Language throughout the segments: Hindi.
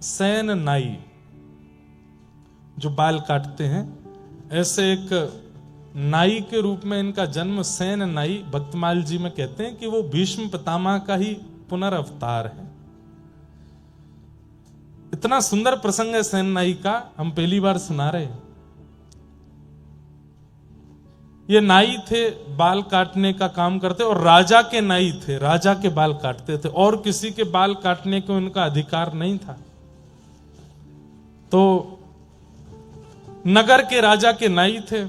सैन नाई जो बाल काटते हैं, ऐसे एक नाई के रूप में इनका जन्म सैन नाई भक्तमाल जी में कहते हैं कि वो भीष्म पितामह का ही पुनर्अवतार है। इतना सुंदर प्रसंग है सैन नाई का, हम पहली बार सुना रहे हैं। ये नाई थे, बाल काटने का काम करते और राजा के नाई थे, राजा के बाल काटते थे और किसी के बाल काटने को इनका अधिकार नहीं था। तो नगर के राजा के नाई थे।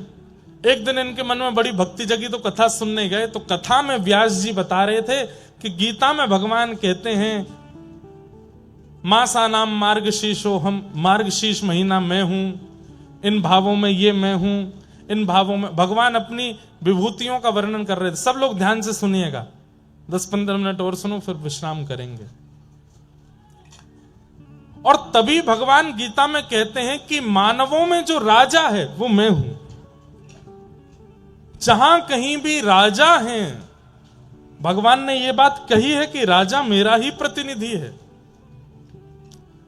एक दिन इनके मन में बड़ी भक्ति जगी तो कथा सुनने गए। तो कथा में व्यास जी बता रहे थे कि गीता में भगवान कहते हैं मासा नाम मार्गशीर्षो, हम मार्गशीर्ष महीना मैं हूं, इन भावों में ये मैं हूं, इन भावों में भगवान अपनी विभूतियों का वर्णन कर रहे थे। सब लोग ध्यान से सुनिएगा, 10-15 मिनट और सुनो फिर विश्राम करेंगे। और तभी भगवान गीता में कहते हैं कि मानवों में जो राजा है वो मैं हूं। जहां कहीं भी राजा हैं, भगवान ने यह बात कही है कि राजा मेरा ही प्रतिनिधि है।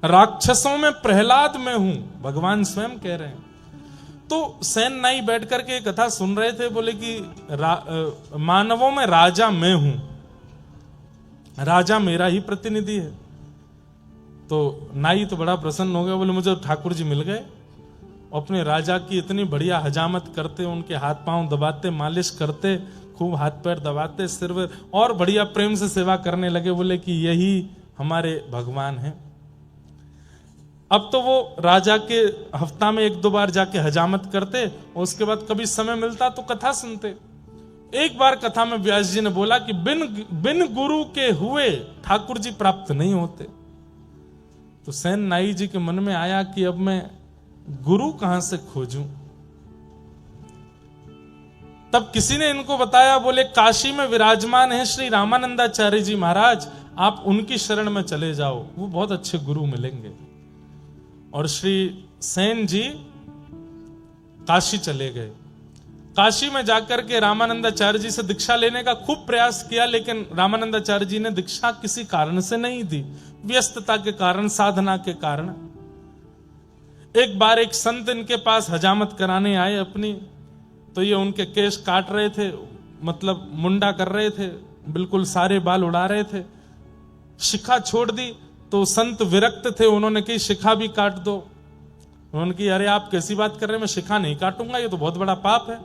राक्षसों में प्रहलाद मैं हूं, भगवान स्वयं कह रहे हैं। तो सैन नाई बैठ करके कथा सुन रहे थे, बोले कि मानवों में राजा मैं हूं, राजा मेरा ही प्रतिनिधि है। तो नाई तो बड़ा प्रसन्न हो गया, बोले मुझे ठाकुर जी मिल गए। अपने राजा की इतनी बढ़िया हजामत करते, उनके हाथ पांव दबाते, मालिश करते, खूब हाथ पैर दबाते, सिर और बढ़िया प्रेम से सेवा करने लगे। बोले कि यही हमारे भगवान हैं। अब तो वो राजा के हफ्ता में 1-2 बार जाके हजामत करते, और उसके बाद कभी समय मिलता तो कथा सुनते। एक बार कथा में व्यास जी ने बोला कि बिन गुरु के हुए ठाकुर जी प्राप्त नहीं होते। तो सैन नाई जी के मन में आया कि अब मैं गुरु कहां से खोजूं। तब किसी ने इनको बताया, बोले काशी में विराजमान है श्री रामानंदाचार्य जी महाराज, आप उनकी शरण में चले जाओ, वो बहुत अच्छे गुरु मिलेंगे। और श्री सैन जी काशी चले गए। काशी में जाकर के रामानंदाचार्य जी से दीक्षा लेने का खूब प्रयास किया, लेकिन रामानंदाचार्य जी ने दीक्षा किसी कारण से नहीं दी, व्यस्तता के कारण, साधना के कारण। एक बार एक संत इनके पास हजामत कराने आए अपनी, तो ये उनके केश काट रहे थे, मतलब मुंडा कर रहे थे, बिल्कुल सारे बाल उड़ा रहे थे। शिखा छोड़ दी तो संत विरक्त थे, उन्होंने कही शिखा भी काट दो। उन्होंने कही अरे आप कैसी बात कर रहे हैं, मैं शिखा नहीं काटूंगा, ये तो बहुत बड़ा पाप है।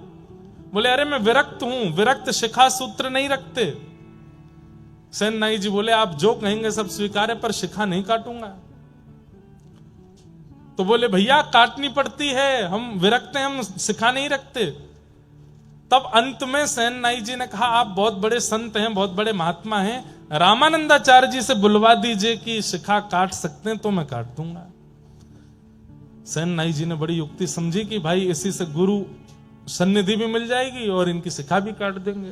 बोले अरे मैं विरक्त हूं, विरक्त शिखा सूत्र नहीं रखते। सैन नाई जी बोले आप जो कहेंगे सब स्वीकार है, पर शिखा नहीं काटूंगा। तो बोले भैया काटनी पड़ती है, हम विरक्त हैं, हम शिखा नहीं रखते। तब अंत में सैन नाई जी ने कहा आप बहुत बड़े संत हैं, बहुत बड़े महात्मा हैं, रामानंदाचार्य जी से बुलवा दीजिए कि शिखा काट सकते हैं तो मैं काट दूंगा। सैन नाई जी ने बड़ी युक्ति समझी कि भाई इसी से गुरु सन्निधि भी मिल जाएगी और इनकी शिखा भी काट देंगे।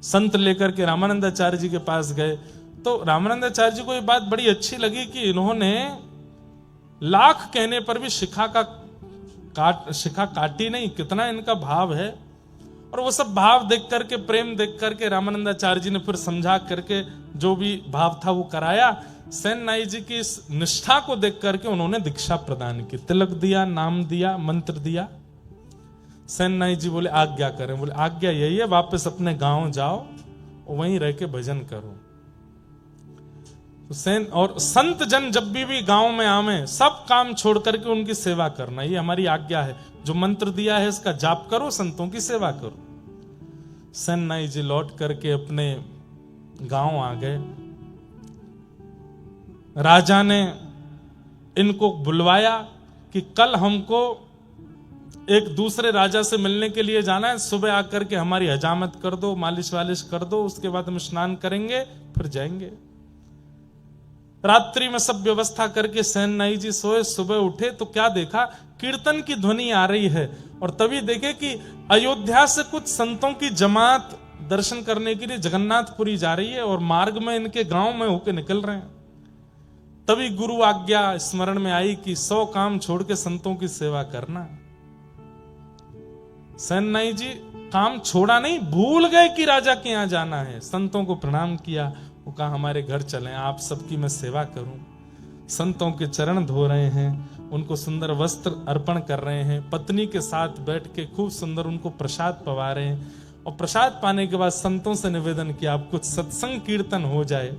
संत लेकर के रामानंदाचार्य जी के पास गए। तो रामानंदाचार्य जी को ये बात बड़ी अच्छी लगी कि इन्होंने लाख कहने पर भी शिखा काटी नहीं, कितना इनका भाव है। और वो सब भाव देख करके, प्रेम देख करके रामानंदाचार्य जी ने फिर समझा करके जो भी भाव था वो कराया। सैन नाई जी की इस निष्ठा को देख करके उन्होंने दीक्षा प्रदान की, तिलक दिया, नाम दिया, मंत्र दिया। सैन नाई जी बोले आज्ञा करें। बोले आज्ञा यही है, वापस अपने गांव जाओ और वहीं रह के भजन करो। सैन और संत जन जब भी गांव में आवे, सब काम छोड़ करके उनकी सेवा करना, ये हमारी आज्ञा है। जो मंत्र दिया है इसका जाप करो, संतों की सेवा करो। सैन नाई जी लौट करके अपने गांव आ गए। राजा ने इनको बुलवाया कि कल हमको एक दूसरे राजा से मिलने के लिए जाना है, सुबह आकर के हमारी हजामत कर दो, मालिश वालिश कर दो, उसके बाद हम स्नान करेंगे फिर जाएंगे। रात्रि में सब व्यवस्था करके सैन नाई जी सोए। सुबह उठे तो क्या देखा, कीर्तन की ध्वनि आ रही है। और तभी देखे कि अयोध्या से कुछ संतों की जमात दर्शन करने के लिए जगन्नाथपुरी जा रही है और मार्ग में इनके गांव में होके निकल रहे हैं। तभी गुरु आज्ञा स्मरण में आई कि 100 काम छोड़ के संतों की सेवा करना। सैन नाई जी काम छोड़ा नहीं, भूल गए कि राजा के यहां जाना है। संतों को प्रणाम किया, वो कहा हमारे घर चलें, आप सबकी मैं सेवा करूं। संतों के चरण धो रहे हैं, उनको सुंदर वस्त्र अर्पण कर रहे हैं, पत्नी के साथ बैठ के खूब सुंदर उनको प्रसाद पवा रहे हैं। और प्रसाद पाने के बाद संतों से निवेदन किया आप कुछ सत्संग कीर्तन हो जाए।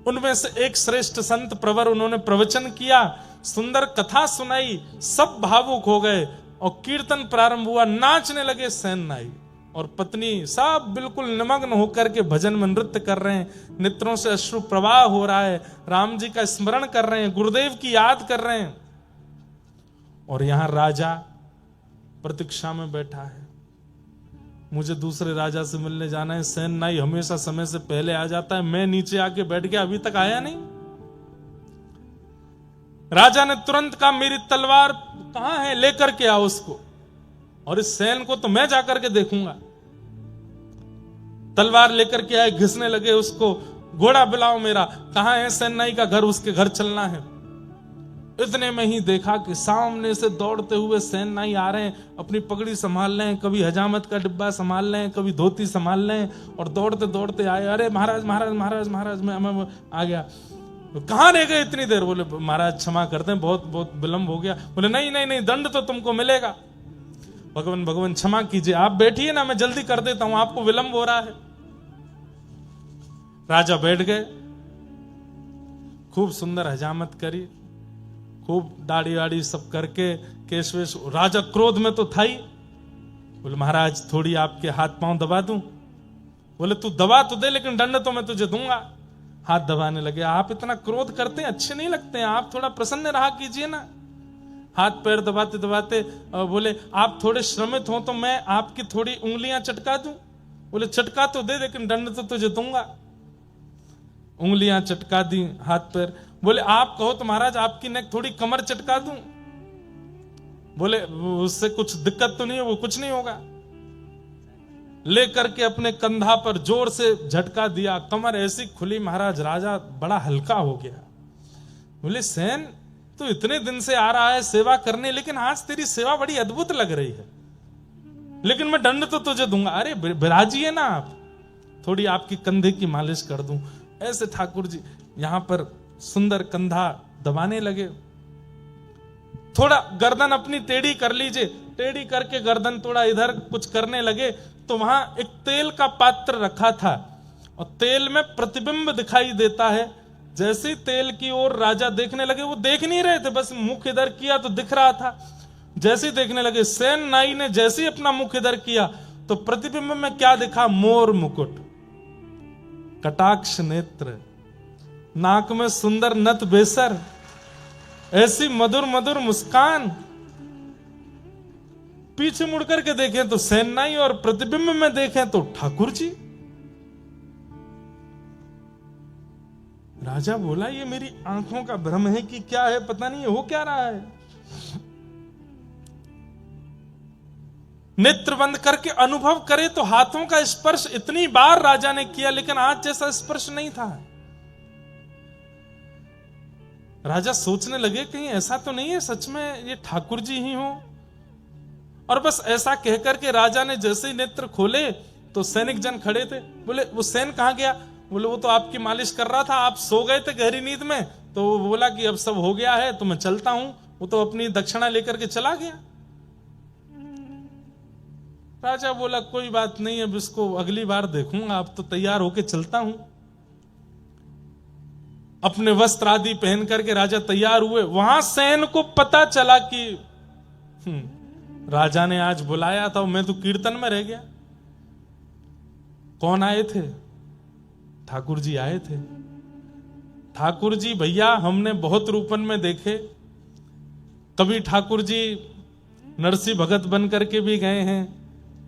उनमें से एक श्रेष्ठ संत प्रवर, उन्होंने प्रवचन किया, सुंदर कथा सुनाई, सब भावुक हो गए और कीर्तन प्रारंभ हुआ। नाचने लगे सेन नाई और पत्नी, सब बिल्कुल निमग्न होकर के भजन में नृत्य कर रहे हैं, नेत्रों से अश्रु प्रवाह हो रहा है, राम जी का स्मरण कर रहे हैं, गुरुदेव की याद कर रहे हैं। और यहां राजा प्रतीक्षा में बैठा है, मुझे दूसरे राजा से मिलने जाना है। सेन नाई हमेशा समय से पहले आ जाता है, मैं नीचे आके बैठ गया, अभी तक आया नहीं। राजा ने तुरंत कहा मेरी तलवार कहां है, लेकर के आओ उसको, और इस सेन को तो मैं जाकर के देखूंगा। तलवार लेकर के आए, घिसने लगे उसको, घोड़ा बुलाओ मेरा, कहां है सेन नाई का घर, उसके घर चलना है। इतने में ही देखा कि सामने से दौड़ते हुए सेन नाई आ रहे हैं, अपनी पगड़ी संभाल रहे हैं, कभी हजामत का डिब्बा संभाल रहे हैं, कभी धोती संभाल रहे हैं, और दौड़ते दौड़ते आए। अरे महाराज महाराज महाराज महाराज, मैं आ गया। तो कहां रह गए इतनी देर? बोले महाराज क्षमा करते हैं, बहुत बहुत विलंब हो गया। बोले नहीं नहीं नहीं, दंड तो तुमको मिलेगा। भगवान भगवान क्षमा कीजिए, आप बैठिए ना, मैं जल्दी कर देता हूं, आपको विलंब हो रहा है। राजा बैठ गए, खूब सुंदर हजामत करी, खूब दाढ़ी वाड़ी सब करके, केश वेश। राजा क्रोध में तो था ही। बोले महाराज थोड़ी आपके हाथ पांव दबा दूं? बोले तू दबा तो दे, लेकिन दंड तो मैं तुझे दूंगा। हाथ दबाने लगे। आप इतना क्रोध करते हैं, अच्छे नहीं लगते हैं, आप थोड़ा प्रसन्न रहा कीजिए ना। हाथ पैर दबाते दबाते बोले आप थोड़े श्रमित हो तो मैं आपकी थोड़ी उंगलियां चटका दूं? बोले चटका तो दे, लेकिन दंड तो तुझे दूंगा। उंगलियां चटका दी, हाथ पैर। बोले आप कहो तो महाराज आपकी नेक थोड़ी कमर चटका दूं? बोले उससे कुछ दिक्कत तो नहीं है, वो कुछ नहीं होगा। लेकर के अपने कंधा पर जोर से झटका दिया, कमर ऐसी खुली महाराज, राजा बड़ा हल्का हो गया। बोले सेन तो इतने दिन से आ रहा है सेवा करने, लेकिन आज तेरी सेवा बड़ी अद्भुत लग रही है, लेकिन मैं दंड तो तुझे दूंगा। अरे विराजिए ना आप, थोड़ी आपकी कंधे की मालिश कर दूं। ऐसे ठाकुर जी यहां पर सुंदर कंधा दबाने लगे। थोड़ा गर्दन अपनी टेढ़ी कर लीजिए, टेढ़ी करके गर्दन थोड़ा इधर कुछ करने लगे तो वहां एक तेल का पात्र रखा था और तेल में प्रतिबिंब दिखाई देता है। जैसे तेल की ओर राजा देखने लगे, वो देख नहीं रहे थे, बस मुख इधर किया तो दिख रहा था। जैसे देखने लगे, सेन नाई ने जैसे ही अपना मुख इधर किया तो प्रतिबिंब में क्या दिखा? मोर मुकुट, कटाक्ष नेत्र, नाक में सुंदर नत बेसर, ऐसी मधुर मधुर मुस्कान। पीछे मुड़कर के देखें तो सेन नाई और प्रतिबिंब में देखें तो ठाकुर जी। राजा बोला ये मेरी आंखों का भ्रम है कि क्या है, पता नहीं हो क्या रहा है। नेत्र बंद करके अनुभव करे तो हाथों का स्पर्श इतनी बार राजा ने किया, लेकिन आज जैसा स्पर्श नहीं था। राजा सोचने लगे कहीं ऐसा तो नहीं है सच में ये ठाकुर जी ही हो। और बस ऐसा कहकर के राजा ने जैसे ही नेत्र खोले तो सैनिक जन खड़े थे। बोले वो सेन कहां गया? बोले वो तो आपकी मालिश कर रहा था, आप सो गए थे गहरी नींद में, तो वो बोला कि अब सब हो गया है तो मैं चलता हूं। वो तो अपनी दक्षिणा लेकर के चला गया। राजा बोला कोई बात नहीं, अब इसको अगली बार देखूंगा, अब तो तैयार होके चलता हूं। अपने वस्त्र आदि पहन करके राजा तैयार हुए। वहां सेन को पता चला कि राजा ने आज बुलाया था, मैं तो कीर्तन में रह गया। कौन आए थे? ठाकुर जी आए थे। ठाकुर जी भैया हमने बहुत रूपन में देखे, कभी ठाकुर जी नरसिंह भगत बन करके भी गए हैं।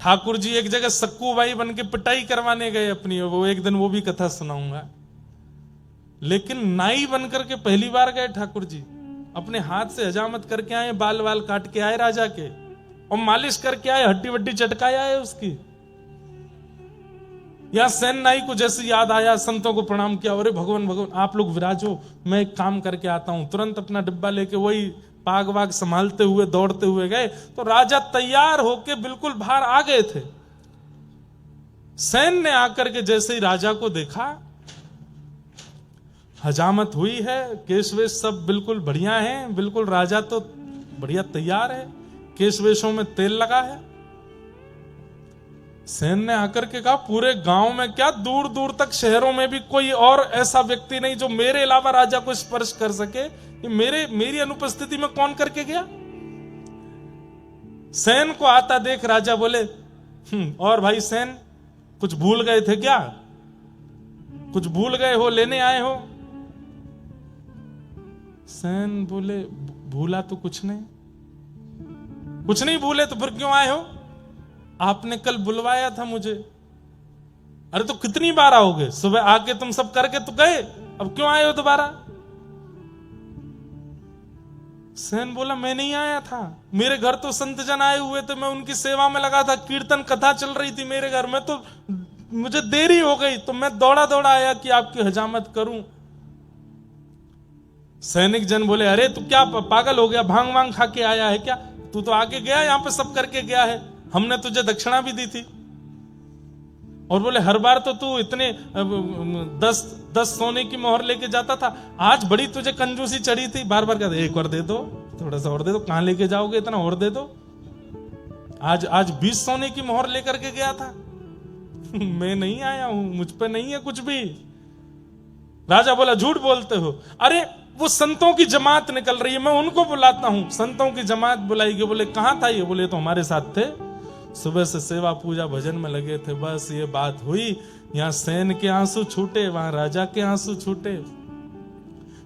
ठाकुर जी एक जगह सक्कूबाई बन के पिटाई करवाने गए अपनी, वो एक दिन वो भी कथा सुनाऊंगा। लेकिन नाई बन करके पहली बार गए ठाकुर जी, अपने हाथ से हजामत करके आए, बाल बाल काट के आए राजा के, और मालिश करके आए, हड्डी वड्डी चटकाए आए उसकी। या सेन नाई को जैसे याद आया, संतों को प्रणाम किया, अरे भगवान भगवान आप लोग विराजो, मैं एक काम करके आता हूं। तुरंत अपना डिब्बा लेके वही पाग वाग संभालते हुए दौड़ते हुए गए तो राजा तैयार होके बिल्कुल बाहर आ गए थे। सेन ने आकर के जैसे ही राजा को देखा हजामत हुई है, केश वेश सब बिल्कुल बढ़िया है, बिल्कुल राजा तो बढ़िया तैयार है, केश वेशों में तेल लगा है। सेन ने आकर के कहा, पूरे गांव में क्या, दूर दूर तक शहरों में भी कोई और ऐसा व्यक्ति नहीं जो मेरे अलावा राजा को स्पर्श कर सके। ये मेरी अनुपस्थिति में कौन करके गया? सेन को आता देख राजा बोले, और भाई सेन, कुछ भूल गए थे क्या? कुछ भूल गए हो, लेने आए हो? सेन बोले, भूला तो कुछ नहीं। कुछ नहीं भूले तो फिर क्यों आए हो? आपने कल बुलवाया था मुझे। अरे तो कितनी बार आओगे? सुबह आके तुम सब करके तो गए, अब क्यों आए हो दोबारा? सेन बोला, मैं नहीं आया था, मेरे घर तो संत जन आए हुए थे, मैं उनकी सेवा में लगा था, कीर्तन कथा चल रही थी मेरे घर में, तो मुझे देरी हो गई तो मैं दौड़ा दौड़ा आया कि आपकी हजामत करूं। सैनिक जन बोले, अरे तू क्या पागल हो गया, भांग वांग खा के आया है क्या? तू तो आके गया, यहां पे सब करके गया है, हमने तुझे दक्षिणा भी दी थी। और बोले, हर बार तो तू इतने 10 सोने की मोहर लेके जाता था, आज बड़ी तुझे कंजूसी चढ़ी थी, बार बार कहते एक और दे दो, थोड़ा सा और दे दो, कहां लेके जाओगे इतना, और दे दो। आज 20 सोने की मोहर लेकर के गया था। मैं नहीं आया हूं, मुझ पे नहीं है कुछ भी। राजा बोला, झूठ बोलते हो। अरे वो संतों की जमात निकल रही है, मैं उनको बुलाता हूं। संतों की जमात बुलाई गई। बोले, कहां था ये? बोले, तो हमारे साथ थे, सुबह से सेवा पूजा भजन में लगे थे, बस ये बात हुई, यहां सेन के आंसू छूटे, वहां राजा के आंसू छूटे।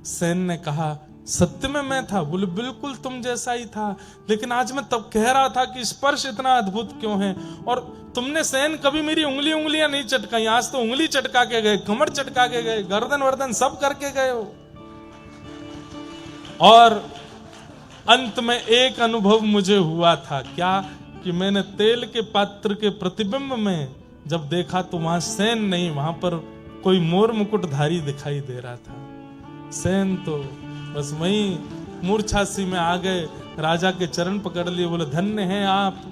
सेन ने कहा, सत्य में मैं था? बोले, बिल्कुल तुम जैसा ही था, लेकिन आज मैं तब कह रहा था कि स्पर्श इतना अद्भुत क्यों है। और तुमने सेन कभी मेरी उंगलियां नहीं चटकाई, आज तो उंगली चटका के गए, कमर चटका के गए, गर्दन वर्दन सब करके गए हो। और अंत में एक अनुभव मुझे हुआ था, क्या? कि मैंने तेल के पात्र के प्रतिबिंब में जब देखा तो वहां सेन नहीं, वहां पर कोई मोर मुकुटधारी दिखाई दे रहा था। सेन तो बस वहीं मूर्छासी में आ गए, राजा के चरण पकड़ लिए, बोले, धन्य हैं आप,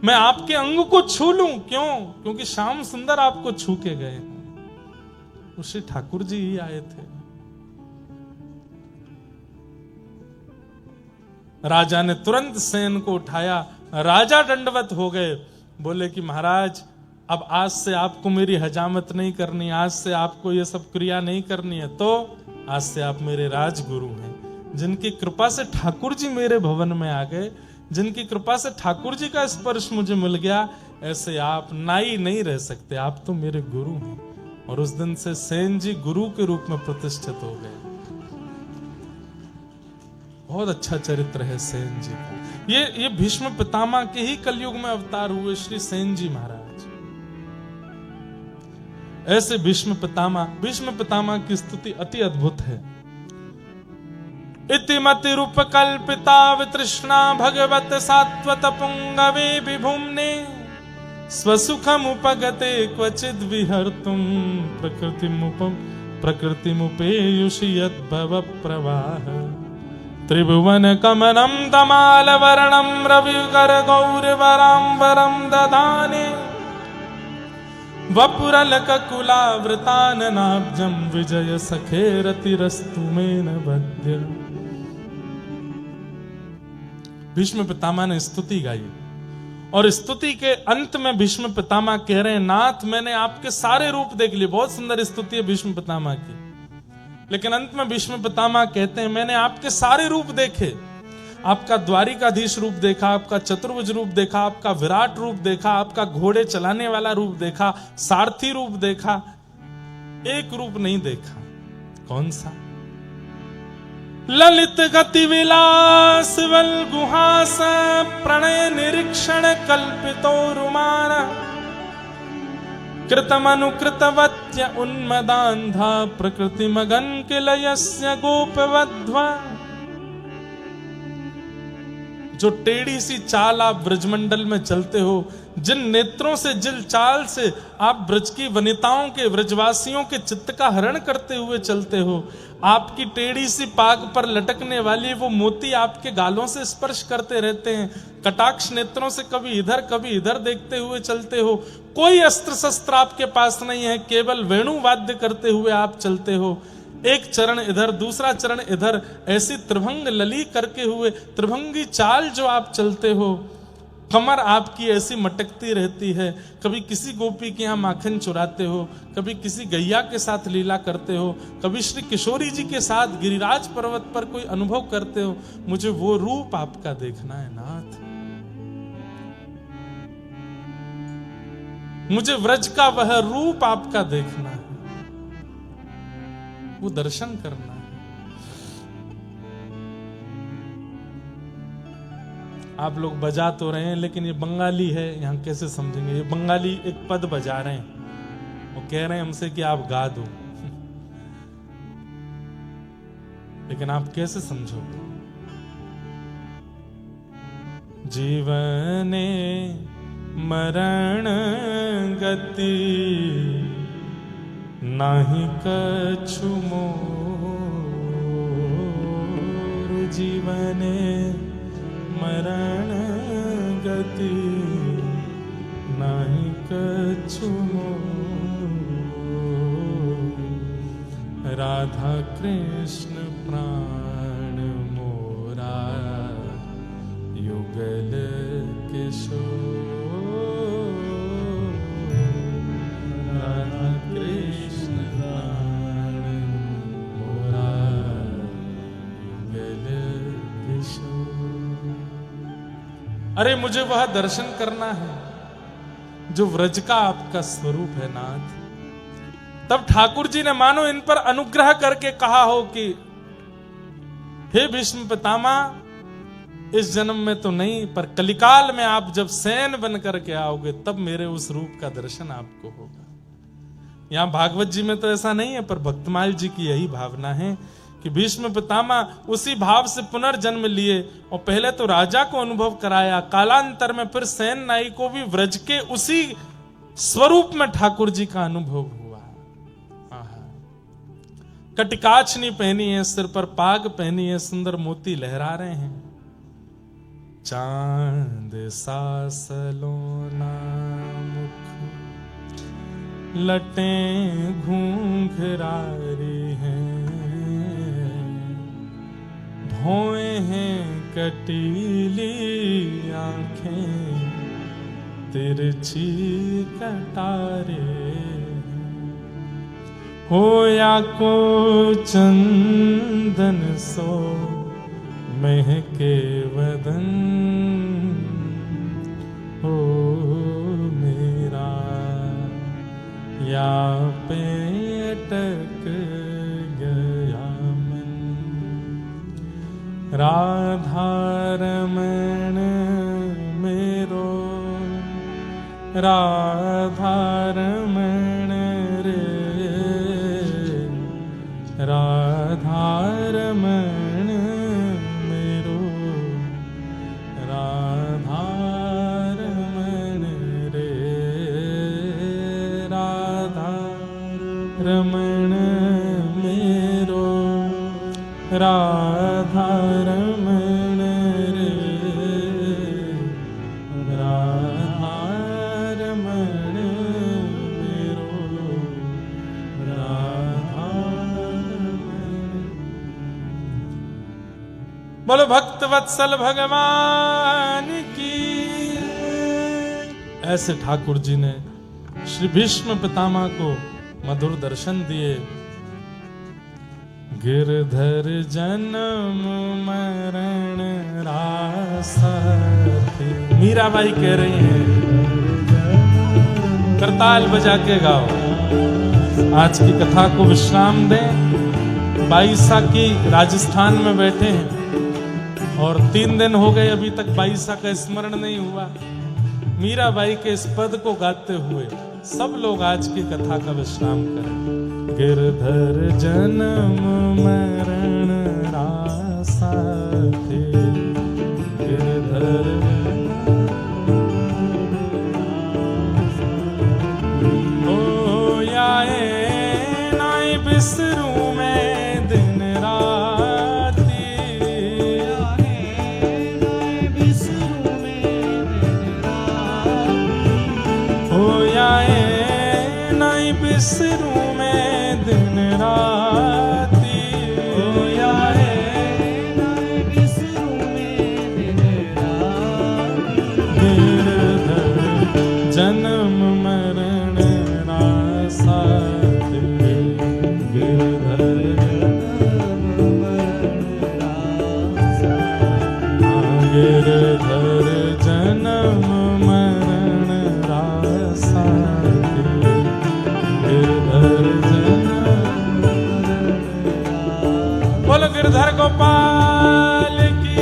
मैं आपके अंग को छू लूं। क्यों? क्योंकि श्याम सुंदर आपको छू के गए हैं। उसी ठाकुर जी ही आए थे। राजा ने तुरंत सेन को उठाया, राजा दंडवत हो गए, बोले कि महाराज, अब आज से आपको मेरी हजामत नहीं करनी, आज से आपको ये सब क्रिया नहीं करनी है, तो आज से आप मेरे राजगुरु हैं। जिनकी कृपा से ठाकुर जी मेरे भवन में आ गए, जिनकी कृपा से ठाकुर जी का स्पर्श मुझे मिल गया, ऐसे आप नाई नहीं रह सकते, आप तो मेरे गुरु हैं। और उस दिन से सेन जी गुरु के रूप में प्रतिष्ठित हो गए। बहुत अच्छा चरित्र है सेन जी का। ये भीष्म पितामह के ही कलयुग में अवतार हुए श्री सेन जी महाराज। ऐसे भीष्म पितामह की स्तुति अति अद्भुत है। इति मति रूप कल्पिता वितृष्णा भगवत सात्वत पुंगवे विभुम्ने स्वसुखम उपगते क्वचिद विहर्तुम प्रकृतिमुपेयुषि यद्भव प्रवाह त्रिभुवन कमलम तमाल वर्णम रविकर गौरवरांबरम दधाने वपुरलक कुलावृताननाब्जम विजय सखेरतिरस्तु मेन बद्य। भीष्म पितामह ने स्तुति गाई और स्तुति के अंत में भीष्म पितामह कह रहे हैं, नाथ मैंने आपके सारे रूप देख लिए। बहुत सुंदर स्तुति है भीष्म पितामह की, लेकिन अंत में भीष्म पितामह कहते हैं, मैंने आपके सारे रूप देखे, आपका द्वारिकाधीश रूप देखा, आपका चतुर्भुज रूप देखा, आपका विराट रूप देखा, आपका घोड़े चलाने वाला रूप देखा, सारथी रूप देखा, एक रूप नहीं देखा। कौन सा? ललित गति विलास वल गुहास प्रणय निरीक्षण कल्पितो रुमान कृतमनुकृतवत्य उन्मदान्धा प्रकृति मगन किलयस्य गोपवध्वा। जो टेढ़ी सी चाल आप ब्रजमंडल में चलते हो, जिन नेत्रों से, जिन चाल से आप ब्रज की वनिताओं के, ब्रजवासियों के चित्त का हरण करते हुए चलते हो, आपकी टेढ़ी सी पाग पर लटकने वाली वो मोती आपके गालों से स्पर्श करते रहते हैं, कटाक्ष नेत्रों से कभी इधर देखते हुए चलते हो, कोई अस्त्र शस्त्र आपके पास नहीं है, केवल वेणु वाद्य करते हुए आप चलते हो, एक चरण इधर दूसरा चरण इधर, ऐसी त्रिभंग लली करके हुए त्रिभंगी चाल जो आप चलते हो, कमर आपकी ऐसी मटकती रहती है, कभी किसी गोपी के यहाँ माखन चुराते हो, कभी किसी गैया के साथ लीला करते हो, कभी श्री किशोरी जी के साथ गिरिराज पर्वत पर कोई अनुभव करते हो। मुझे वो रूप आपका देखना है नाथ, मुझे व्रज का वह रूप आपका देखना है, वो दर्शन करना है। आप लोग बजा तो रहे हैं, लेकिन ये बंगाली है, यहां कैसे समझेंगे? ये बंगाली एक पद बजा रहे हैं, वो कह रहे हैं हमसे कि आप गा दो, लेकिन आप कैसे समझोगे? जीवने मरण गति नाही कछु मोर, जीवने मरण गति नाही कछु मोर, राधा कृष्ण प्राण मोरा युगल किशोर, राधा कृष्ण प्राण मोरा युगल किशोर। अरे मुझे वह दर्शन करना है जो व्रज का आपका स्वरूप है नाथ। तब ठाकुर जी ने मानो इन पर अनुग्रह करके कहा हो कि हे भीष्म पितामह, इस जन्म में तो नहीं, पर कलिकाल में आप जब सैन बन करके आओगे तब मेरे उस रूप का दर्शन आपको होगा। यहां भागवत जी में तो ऐसा नहीं है, पर भक्तमाल जी की यही भावना है कि भीष्म पितामह उसी भाव से पुनर्जन्म लिए और पहले तो राजा को अनुभव कराया, कालांतर में फिर सेन नाई को भी व्रज के उसी स्वरूप में ठाकुर जी का अनुभव हुआ। कटिकाचनी पहनी है, सिर पर पाग पहनी है, सुंदर मोती लहरा रहे हैं, चांद सा सलोना मुख, लटें घूंघरारी हैं, भौएं हैं कटीली आंखें, तिरछी कटारे, होया को चंदन सो महके वदन, हो मेरा या पे अटक गया मन, राधा रमण मेरो, राधा रमण रे, राधा रमण मेरो, राधा रमण रे, राधा रमण मेरो, राधा रमण रे, राधा रमण मेरो, राधा रमण। बोलो भक्त वत्सल भगवान की। ऐसे ठाकुर जी ने श्री भीष्म पितामह को मधुर दर्शन दिए। गिरधर जन्म मरण रासा थी, मीराबाई कह रही हैं, करताल बजा के गाओ। आज की कथा को विश्राम दें। बाईसा की राजस्थान में बैठे हैं और 3 दिन हो गए अभी तक बाईसा का स्मरण नहीं हुआ। मीराबाई के इस पद को गाते हुए सब लोग आज की कथा का विश्राम करें। गिरधर जन्म मरण रासा थे, गिरधर बोल गिरधर गोपाल की।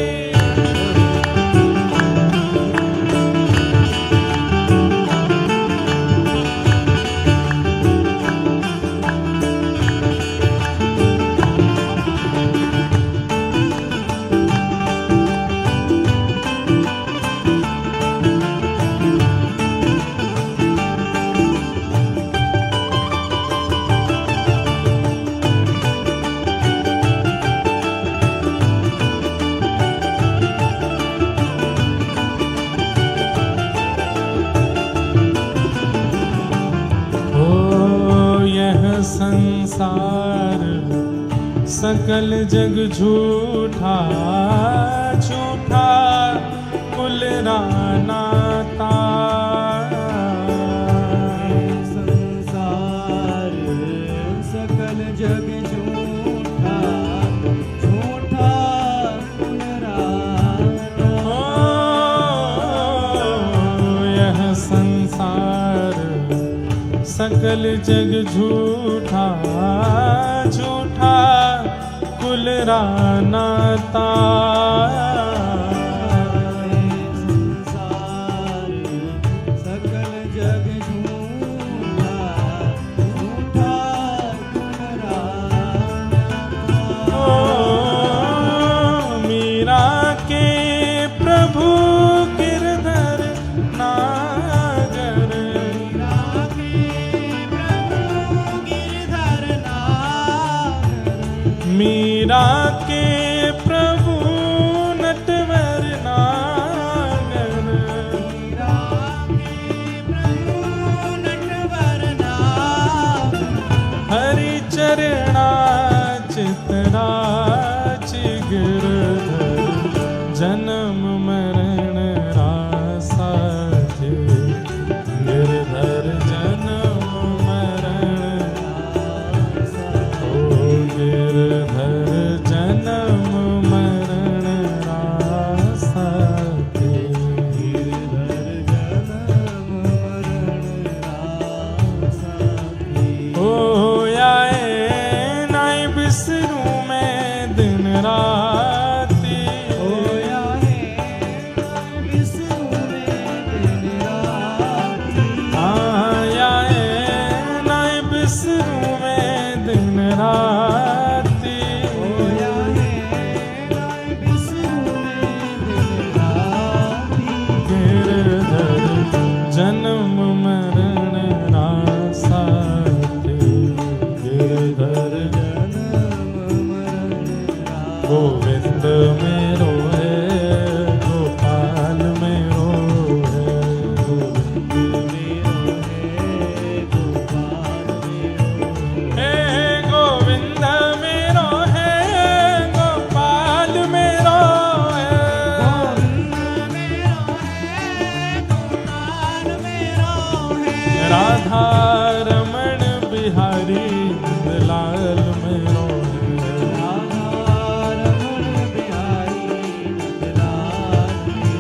संसार सकल जग झूठा, झूठा कुल नाता। संसार सकल जग झूठा, झूठा कुल नाता। यह संसार सकल जग झूठा, झूठा कुल नाता। संसार सकल जग झूठा, झूठा कुल नाता। मीरा के प्रभु गिरधर नागर, मीरा के प्रभु नटवर नागर, मीरा के प्रभु नटवर नागर। हरि चरणा चितराच गिरधर, जन्म मरण रासा थे। गिरधर जन्म मरण रासा, ओ गिरधर जन्म मरण रासा थे। गिरधर जन्म मरण रासा थे। ओ आए नाई बिसरू मैं दिन राती, ओ आए बिसरू में दिन राती। आए नाई बिसरू मैं दिन राती। ओ आए बिसरू में दिन राती। गिरधर जन्म मरण रासा थे। गिरधर जन्म मरण रासा। गोविंद मेरो है, गोपाल मेरो है। गोविंद मेरो है, गोपाल मेरो है। हे गोविंद मेरो है, गोपाल मेरो है। गोविंद मेरो है, गोपाल मेरो है। राधा रमण बिहारी लाल मेरो है। राधा रमण बिहारी नंदलाल मेरो है।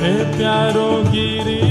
हे प्यारो गिरी